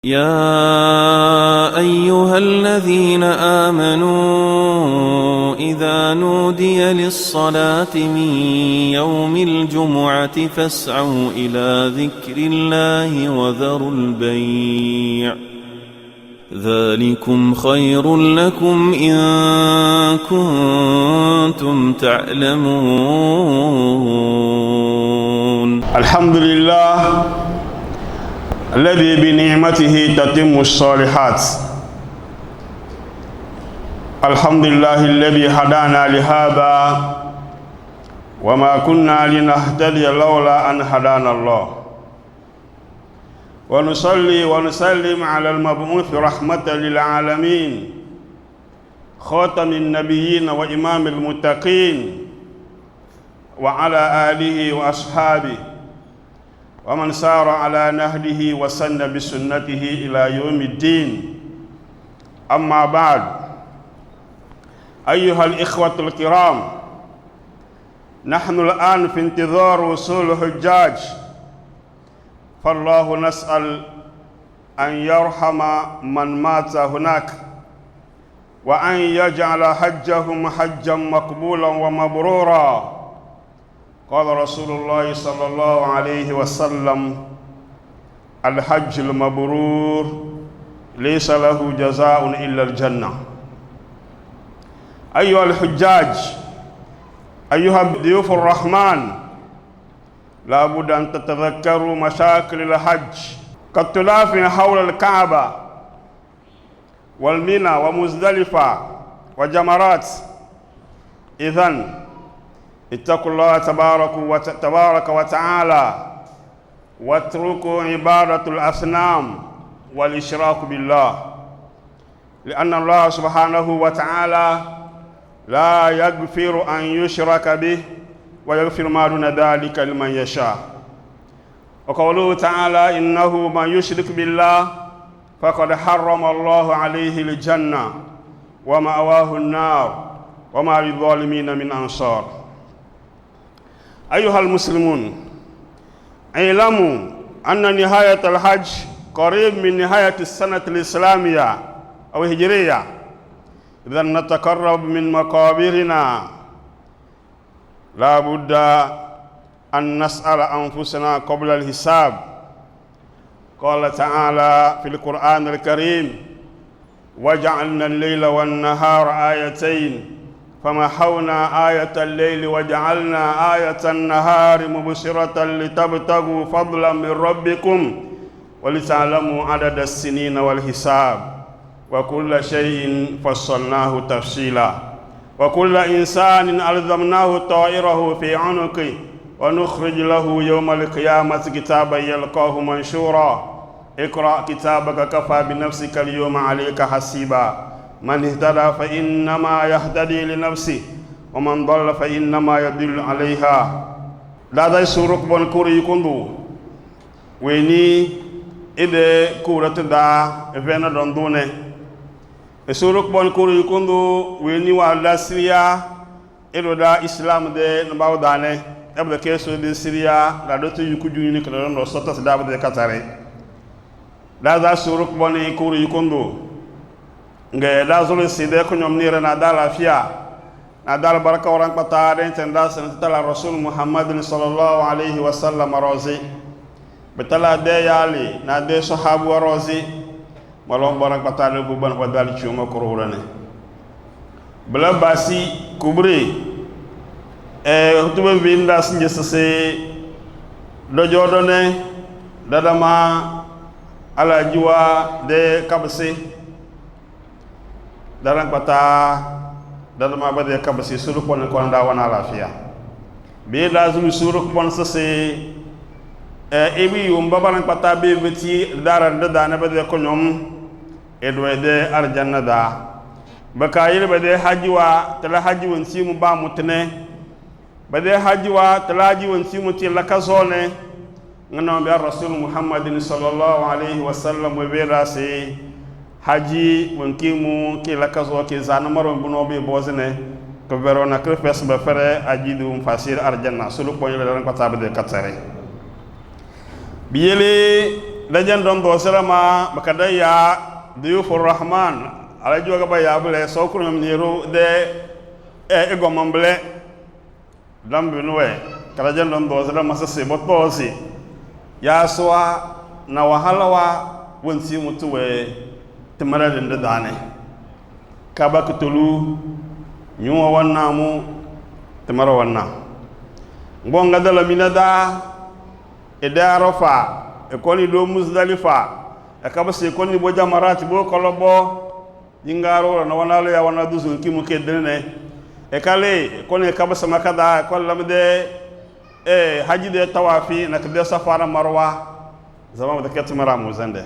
يا أيها الذين آمنوا إذا نودي للصلاة من يوم الجمعة فاسعوا إلى ذكر الله وذروا البيع ذلكم خير لكم إن كنتم تعلمون. الحمد لله الذي بنعمته تتم الصالحات. الحمد لله الذي هدانا لهذا وما كنا لنهتدي لولا أن هدانا الله. ونصلي ونسلم على المبعوث رحمة للعالمين خاتم النبيين وإمام المتقين وعلى آله وأصحابه ومن سار على نهجه وسن بسنته إلى يوم الدين. أما بعد، أيها الإخوة الكرام، نحن الآن في انتظار وصول الحجاج، فالله نسأل أن يرحم من مات هناك وأن يجعل حجهم حجا مقبولا ومبرورا. قال رسول الله صلى الله عليه وسلم: الحج المبرور ليس له جزاء إلا الجنة. أيها الحجاج، أيها ضيوف الرحمن، لا بد أن تتذكروا مشاكل الحج كالتلاف حول الكعبة والمنى ومزدلفة وجمرات. إذن اتقوا الله تبارك وتعالى واتركوا عبادة الأصنام والإشراك بالله، لأن الله سبحانه وتعالى لا يغفر أن يشرك به ويغفر ما دون ذلك لمن يشاء. وقوله تعالى: إنه من يشرك بالله فقد حرم الله عليه الجنة ومأواه النار وما للظالمين من أنصار. أيها المسلمون، اعلموا أن نهاية الحج قريب من نهاية السنة الإسلامية أو الهجرية. إذا نتقرب من مقابرنا لا بد أن نسأل أنفسنا قبل الحساب. قال تعالى في القرآن الكريم: وجعلنا الليل والنهار آيتين فمحونا آية الليل وجعلنا آية النهار مبصرة لتبتغوا فضلا من ربكم ولتعلموا عدد السنين والحساب وكل شيء فصلناه تفصيلا وكل إنسان ألزمناه طائره في عنقه ونخرج له يوم القيامة كتابا يلقاه منشورا اقرأ كتابك كفى بنفسك اليوم عليك حسيبا من اهتدى فإنما يهتدي لنفسه ومن ضل فإنما يضل عليها. دادا سورك بون كوري يكوندو ويني إذا كورة دا فينا دندونة سورك بون كوري يكوندو ويني والدا سريا إذا دا إسلام دي نباو دانه أبدا كيسو دي سريا لا دوتو يكوجو ينك لرندو سوتا سداب دي كتاري. دادا سورك بون كوري يكوندو nga da zolo side ko ñom ni rena da la fiya na dal baraka waran pata den tenda san tala rasul muhammadin sallallahu alaihi wasallam rozi betala de yali na de sahabu rozi malon barak pata de bu ban fa dal ci ma ko rone bla basi kubri tuba vinda sinje se do jodone dadama ala jiwa de kabse daran pata dadama bade kabasi suru pon ko nda wana lafiya be lazumi suru pon sase ebi yum babaran pata be beti daran da na bade ko nyom edwede arjanna da bakayil bade hajiwa tala haji won simu ba mutne bade hajiwa tala haji won simu ti lakazone ngano be rasul muhammadin sallallahu alaihi wasallam be rasi haji wonkimu ki lakazo ki zanamaro buno be bozene ko verona ko fes ba fere ajidu fasir arjanna sulu ko yele ran ko tabade katare biyele dajan don do salama bakadaya diyufur rahman ala joga ba ya bele sokru ngam niru de e gomamble dambe noe kala jan don do salama sase botosi ya soa na wahala wa wonsi mutuwe timara de dane kaba kutulu nyuwa wanna mu timara wanna ngonga dala minada idarafa ekoni do Muzdalifa akaba se ekoni bo jamarati bo kolobo jingaro na wanalo ya wana dusul kimu kedene ekale ekoni akaba samakada ko lamde haji de tawafi na kede safara marwa zama da ketmara muzande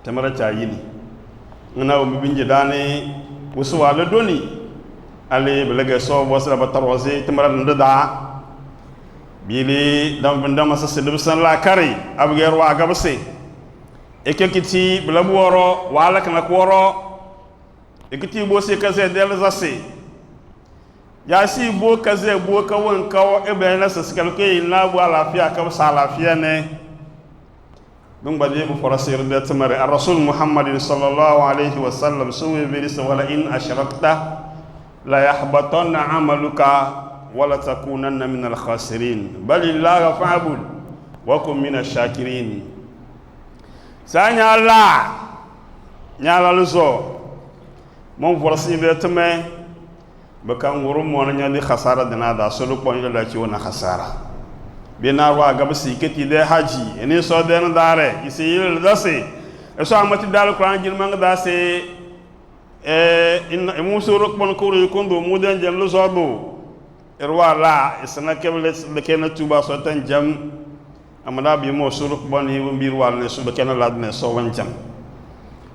tamara chayini ngana o binje dane wusu wala doni ale belaga so bo sala batarose tamara ndada bili dam bindama sa sedum san la kari abger wa gabse ekekiti blabu woro wala kana ko woro ekiti bo se kaze del zase ya si bo kaze bo ka won ka ebe na sa skal ke na bo lafiya ka sa lafiya ne dum bade bu forasir de tamare ar-rasul muhammadin sallallahu alaihi wasallam suwi bi wala in ashrakta la yahbatanna amaluka ولا تكونن من الخاسرين بل الله فاعبد وكن من الشاكرين سانيا الله نيالا لزو مون فرسي بيتمه بكان ورم ونيا دي خساره دنا دا سلو بون لا تي ونا خساره بينار وا غبسي كتي دي حاجي اني سو دين داره يسيل داسي اسو امتي دال قران جيل مانغ داسي ان موسو رك بون كوري كوندو مودن جن لو زودو irwa la isana kebele de kena tuba so tan jam amana bi mo suruk bon yi mbir wal ne suba kena lad ne so wan jam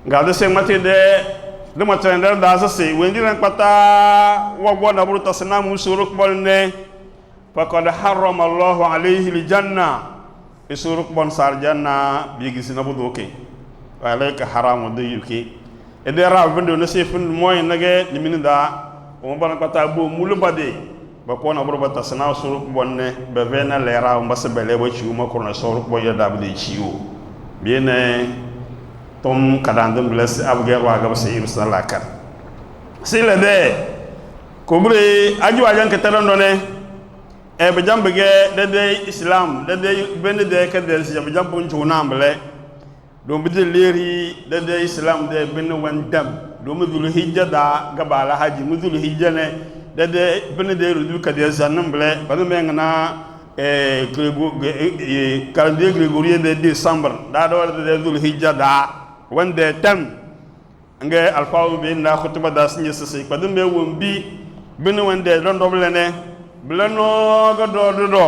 ngade se mate de mo trender da sa se wendi ran pata wa bona buru tasna mu suruk bon ne faqad harrama Allah alayhi aljanna suruk bon sar janna bi gisina bu doke alayka haramu de yuki e de ra vendo ne se fun moy nage liminda o bona pata bo mulu bade bakona burba tasna suruk bonne be vena lera mbasa bele bo chiuma korna suruk bo ya dabde chiu biene tom kadandum bless abger wa gaba sai sallallahu alaihi sile de kobre aju ajan ke tarandone e be jambege de islam de bende de ke de si be jambun chuna mbele do be de leri de islam de bende wandam do mudul hijja da gaba la haji mudul hijja ne de bene de rudu kadiya zanam ble bana mengna calendrier grégorien de décembre da do de dul hijja da wande tam nge alfawu be na khutba da sinye sese bana me wombi bene wande don do ble ne ble no go do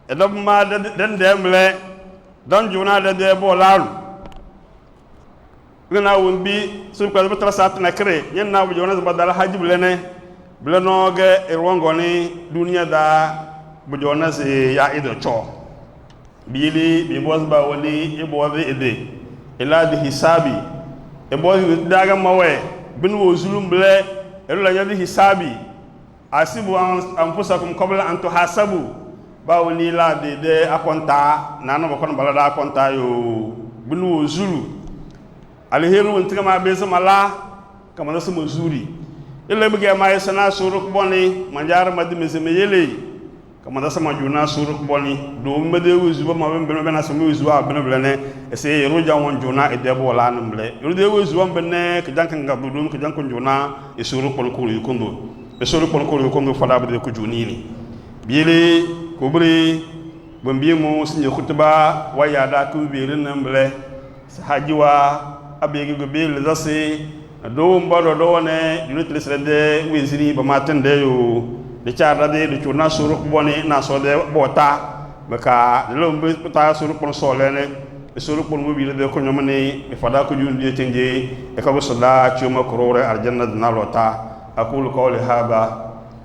e do ma den de mble don juna de bo lalu ngana wombi sun ko be trasat na kre nyen na bu jona badal haji ble ne blenoge irwongoni dunia da bujona se ya ido cho bili bi bozba woni ibozi ede ila di hisabi e bozi daga mawe bin wo zulumble ela yadi hisabi asibu anfusakum qabla an tuhasabu ba woni la de akonta nana ba kon balada akonta yo bin wo zulu alheru wontiga ma beza mala kama nasu mazuri ile bige ma sana suruk boni manjar madime se meyele kama da sama juna suruk boni do mede wuzu ba ma be na sama wuzu a bene blene ese yero jawon juna e debo la namble yero de wuzu am bene ke jankan ngabdu dum ke jankon juna e suruk pon ko yukundo e suruk pon ko yukundo fada be ko junini biele ko bri bombi mo sinye khutba waya da ku bi renamble hajiwa abegi go be le zase do mbado do ne unit lesrede wiziri ba matende yo de charda de chuna suruk boni na so de bota baka de lo mbe ta suruk pon solene e suruk pon mobile de ko nyomani e fada ko jundi tenje e ka bosoda chuma korore aljanna na lota aqulu qawli hada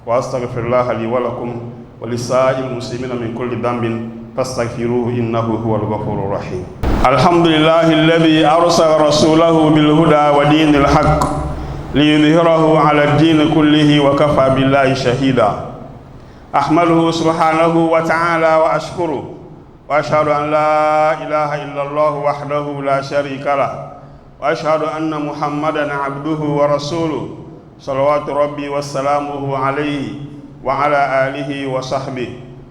wa astaghfirullah li wa lakum wa lisa'il muslimina min kulli dhanbin fastaghfiruhu innahu huwal ghafurur rahim. الحمد لله الذي أرسل رسوله بالهدى ودين الحق ليظهره على الدين كله وكفى بالله شهيدا أحمده سبحانه وتعالى وأشكره وأشهد أن لا إله إلا الله وحده لا شريك له وأشهد أن محمدا عبده ورسوله صلوات ربي وسلامه عليه وعلى آله وصحبه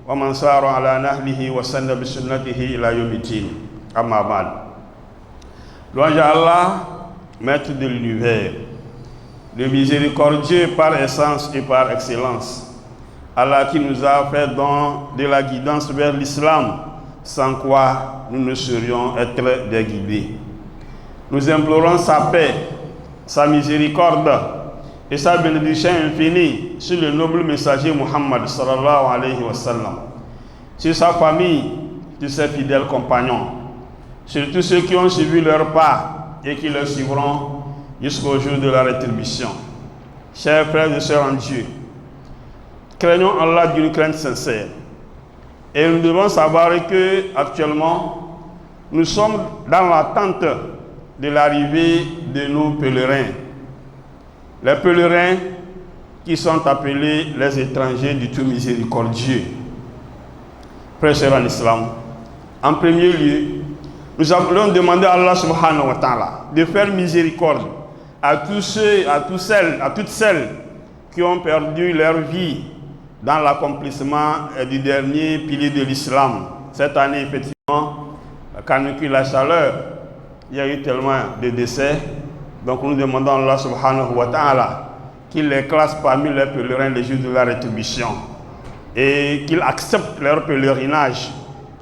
ومن سار على نهله وسن بسنته إلى يوم الدين أما بعد. Louange à Allah, maître de l'univers, le miséricordieux par essence et par excellence, Allah qui nous a fait don de la guidance vers l'islam, sans quoi nous ne serions être déguidés. Nous implorons sa paix, sa miséricorde et sa bénédiction infinie sur le noble messager Muhammad sallallahu alayhi wa sallam, sur sa famille, sur ses fidèles compagnons, sur tous ceux qui ont suivi leur pas et qui le suivront jusqu'au jour de la rétribution. Chers frères et sœurs en Dieu, craignons Allah d'une crainte sincère. Et nous devons savoir que actuellement, nous sommes dans l'attente de l'arrivée de nos pèlerins. Les pèlerins qui sont appelés les étrangers du tout miséricordieux. Frères et sœurs en islam, en premier lieu, nous allons demander à Allah subhanahu wa ta'ala de faire miséricorde à tous ceux, à toutes celles qui ont perdu leur vie dans l'accomplissement du dernier pilier de l'islam. Cette année, effectivement, la canicule, la chaleur, il y a eu tellement de décès. Donc nous demandons à Allah subhanahu wa ta'ala qu'il les classe parmi les pèlerins les jours de la rétribution et qu'il accepte leur pèlerinage,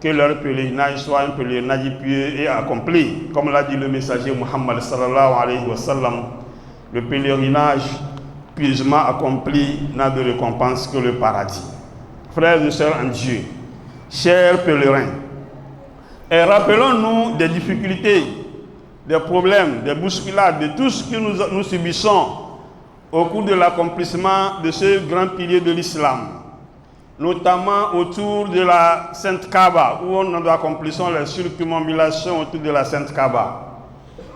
que leur pèlerinage soit un pèlerinage pieux et accompli. Comme l'a dit le messager Muhammad sallallahu alayhi wa sallam, le pèlerinage pieusement accompli n'a de récompense que le paradis. Frères et sœurs en Dieu, chers pèlerins, et rappelons-nous des difficultés, des problèmes, des bousculades, de tout ce que nous subissons au cours de l'accomplissement de ce grand pilier de l'islam, notamment autour de la Sainte Kaaba, où nous accomplissons les circumambulations autour de la Sainte Kaaba.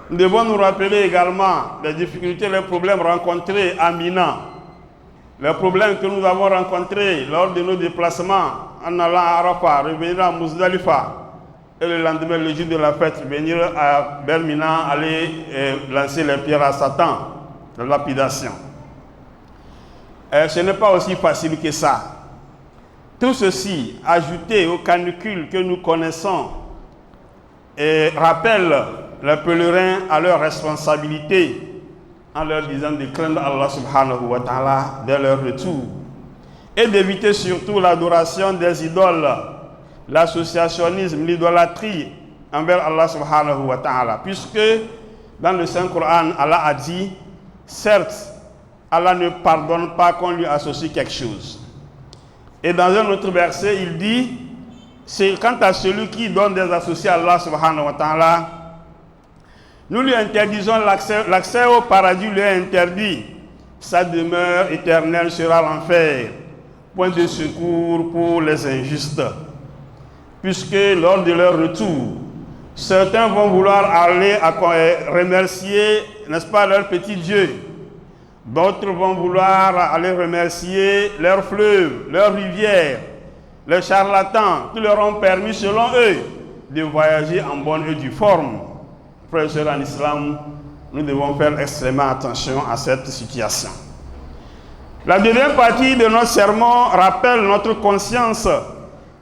Nous devons nous rappeler également les difficultés, les problèmes rencontrés à Mina, les problèmes que nous avons rencontrés lors de nos déplacements en allant à Arafat, revenir à Muzdalifa, et le lendemain, le jour de la fête, venir à Bermina, aller lancer les pierres à Satan, la lapidation. Ce n'est pas aussi facile que ça. Tout ceci, ajouté aux canicules que nous connaissons, rappelle les pèlerins à leur responsabilité en leur disant de craindre Allah subhanahu wa ta'ala dès leur retour et d'éviter surtout l'adoration des idoles, l'associationnisme, l'idolâtrie envers Allah subhanahu wa ta'ala, puisque dans le Saint-Coran, Allah a dit, certes, Allah ne pardonne pas qu'on lui associe quelque chose. Et dans un autre verset, il dit, c'est quant à celui qui donne des associés à Allah subhanahu wa ta'ala, nous lui interdisons l'accès au paradis, lui est interdit. Sa demeure éternelle sera l'enfer, point de secours pour les injustes. Puisque lors de leur retour, certains vont vouloir aller remercier, n'est-ce pas, leur petit Dieu. D'autres vont vouloir aller remercier leurs fleuves, leurs rivières, les charlatans qui leur ont permis, selon eux, de voyager en bonne et due forme. Frères et sœurs en islam, nous devons faire extrêmement attention à cette situation. La deuxième partie de notre sermon rappelle notre conscience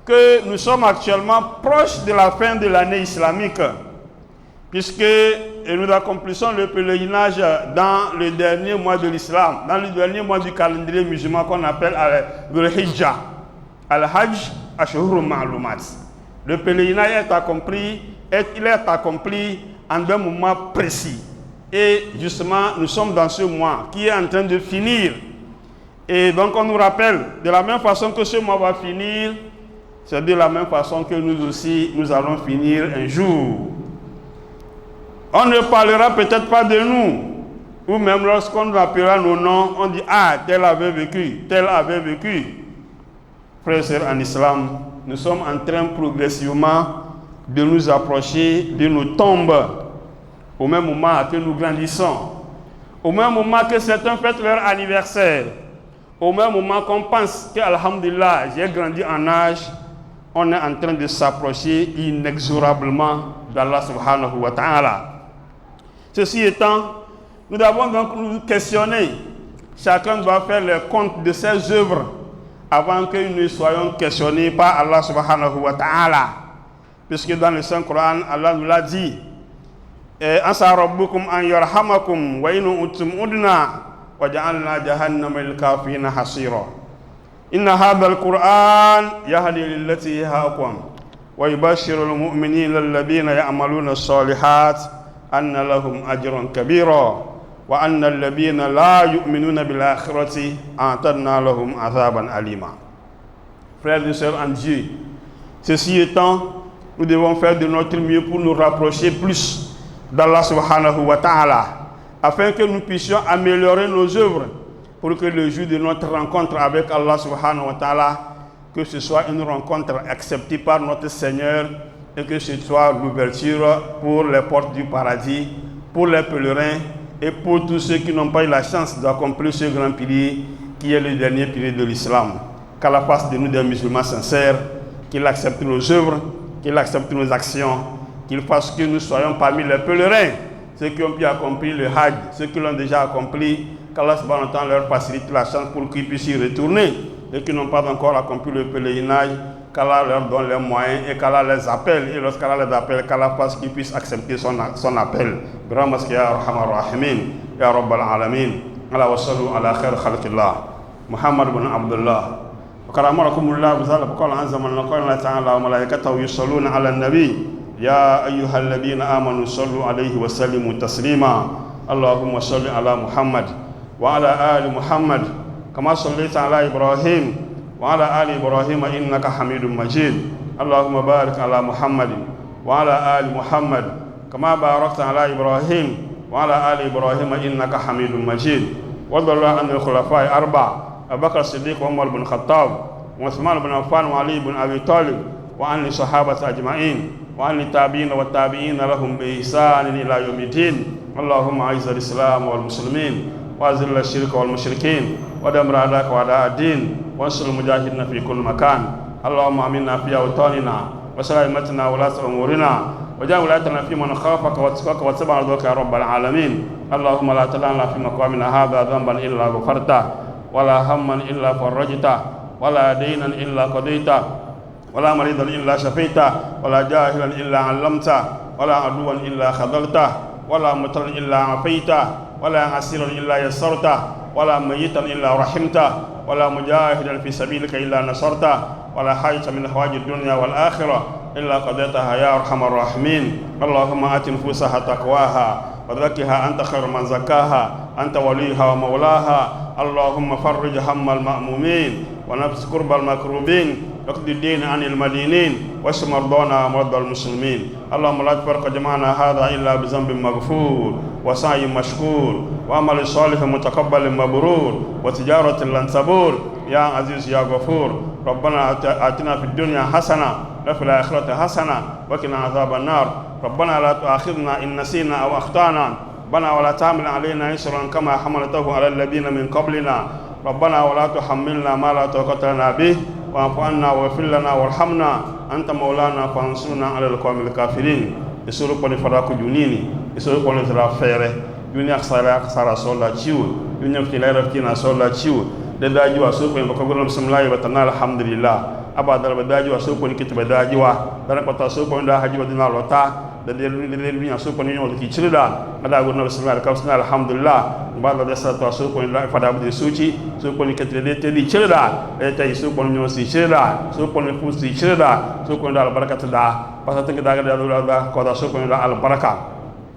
que nous sommes actuellement proches de la fin de l'année islamique, puisque nous accomplissons le pèlerinage dans le dernier mois de l'islam, dans le dernier mois du calendrier musulman qu'on appelle Al-Hijjah. Al-Hajj Ashhurun Ma'lumat. Le pèlerinage est accompli, en un moment précis. Et justement, nous sommes dans ce mois qui est en train de finir. Et donc on nous rappelle, de la même façon que ce mois va finir, c'est de la même façon que nous aussi, nous allons finir un jour. On ne parlera peut-être pas de nous, ou même lorsqu'on nous appellera nos noms, on dit « Ah, tel avait vécu, tel avait vécu ». Frères et sœurs en islam, nous sommes en train progressivement de nous approcher de nos tombes, au même moment que nous grandissons, au même moment que certains fêtent leur anniversaire, au même moment qu'on pense que, alhamdulillah, j'ai grandi en âge, on est en train de s'approcher inexorablement d'Allah subhanahu wa ta'ala. Ceci étant, nous devons donc nous questionner. Chacun doit faire le compte de ses œuvres avant que nous soyons questionnés par Allah subhanahu wa ta'ala. Puisque dans le Saint-Coran, Allah nous l'a dit, Asa rabbukum an yarhamakum wa in utum udna wa ja'alna jahannama lil kafirina hasira. Inna hadha al-Qur'an yahdi lillati hiya aqwam wa yubashshiru al-mu'minina alladhina ya'maluna as-salihat anna lahum ajran kabira wa anna alladhina la yu'minuna bil akhirati a'tadna lahum adhaban alima. Frères et sœurs en Dieu, ceci étant, nous devons faire de notre mieux pour nous rapprocher plus d'Allah subhanahu wa ta'ala, afin que nous puissions améliorer nos œuvres, pour que le jour de notre rencontre avec Allah subhanahu wa ta'ala, que ce soit une rencontre acceptée par notre Seigneur, et que ce soit l'ouverture pour les portes du paradis, pour les pèlerins, et pour tous ceux qui n'ont pas eu la chance d'accomplir ce grand pilier, qui est le dernier pilier de l'islam. Qu'Allah fasse de nous des musulmans sincères, qu'il accepte nos œuvres, qu'il accepte nos actions, qu'il fasse que nous soyons parmi les pèlerins, ceux qui ont pu accomplir le Hajj, ceux qui l'ont déjà accompli, qu'Allah subhanahu wa ta'ala leur facilite la chance pour qu'ils puissent y retourner, et qui n'ont pas encore accompli le pèlerinage, qu'Allah leur donne les moyens et qu'Allah les appelle, et lorsqu'Allah les appelle, qu'Allah fasse qu'ils puissent accepter son appel. Brahmaski ya arhamar rahimin, ya rabbal alamin, ala wa sallu ala khair khalqillah, Muhammad ibn Abdullah. وكرمكم الله بذلك قال عز من قال تعالى وملائكته يصلون على النبي يا أيها الذين آمنوا صلوا عليه وسلموا تسليما اللهم صل على محمد وعلى آل محمد كما صليت على إبراهيم وعلى آل إبراهيم إنك حميد مجيد اللهم بارك على محمد وعلى آل محمد كما باركت على إبراهيم وعلى آل إبراهيم إنك حميد مجيد وارض الله عن الخلفاء الأربعة أبو بكر الصديق وعمر بن الخطاب وعثمان بن عفان وعلي بن أبي طالب وعن الصحابة أجمعين وعن التابعين والتابعين لهم بإحسان إلى يوم الدين اللهم أعز الإسلام والمسلمين وأذل الشرك والمشركين ودمر أعداءك وأعداء الدين وانصر المجاهدين في كل مكان اللهم آمنا في أوطاننا وسلامتنا ولاة أمورنا وجعل ولايتنا في من خافك واتقاك واتبع رضاك يا رب العالمين اللهم لا تدع لنا في مقامنا هذا ذنبا إلا غفرته ولا هما إلا فرجته ولا دينا إلا قضيته ولا مريضا إلا شفيته ولا جاهلا إلا علمته ولا عدوا إلا خذلته ولا مضطرا إلا عافيته ولا عسيرا إلا يسرته ولا ميتا إلا رحمته ولا مجاهدا في سبيلك إلا نصرته ولا حاجة من حوائج الدنيا والآخرة إلا قضيتها يا أرحم الراحمين اللهم آت نفوسها تقواها وزكها أنت خير من زكاها أنت وليها ومولاها اللهم فرج هم المأمومين ونفس كرب المكروبين واقض الدين عن المدينين واشف مرضانا ومرضى المسلمين اللهم لا تفرق جمعنا هذا إلا بذنب مغفور وسعي مشكور وعمل صالح متقبل مبرور وتجارة لن تبور يا عزيز يا غفور ربنا آتنا في الدنيا حسنة وفي الآخرة حسنة وقنا عذاب النار ربنا لا تؤاخذنا إن نسينا أو أخطأنا ربنا ولا تحمل علينا إصرا كما حملته على الذين من قبلنا ربنا ولا تحملنا ما لا طاقة لنا به واعف عنا واغفر لنا وارحمنا أنت مولانا فانصرنا على القوم الكافرين يسوع كوني فراكو جونيني يسوع كوني ترافيره جوني أكثر صلاة تشيو جوني في ليلة كنا صلاة تشيو داجوا سوق كوني بكون بسم الله وتعالى الحمد لله أبدا بداجوا سوق كوني كتب داجوا دارك بتا سوق كوني دا حجوا دينا لوتا دليل سوق كوني يوم كيتشردا أدا غورنا بسم الله كابسنا الحمد لله بعد ذلك سوق كوني فدا بدي سوتي سوق كوني كتب تدي تشردا تاي سوق كوني يوم سيتشردا سوق كوني فوسي تشردا سوق كوني دا البركة دا pasateng daga da ko da soko da al baraka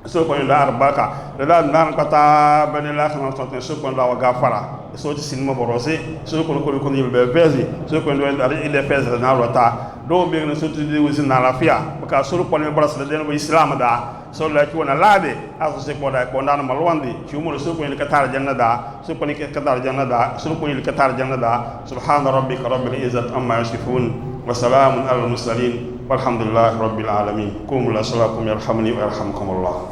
soko da al baraka da nan kata benela khana to soko da wa gafara so ti sin mo borose soko ko ni be pezi soko do ile pezi na rota do be na so ti di wisin na lafia ka soko ne boras da den islam da so la ki wona lade aso se ko da ko ndana malwandi ci mo soko ni katar janna da soko ni katar janna da soko ni katar janna da subhana rabbika rabbil izzati amma yasifun wa salamun alal mursalin والحمد لله رب العالمين قوموا إلى صلاتكم يرحمني ويرحمكم الله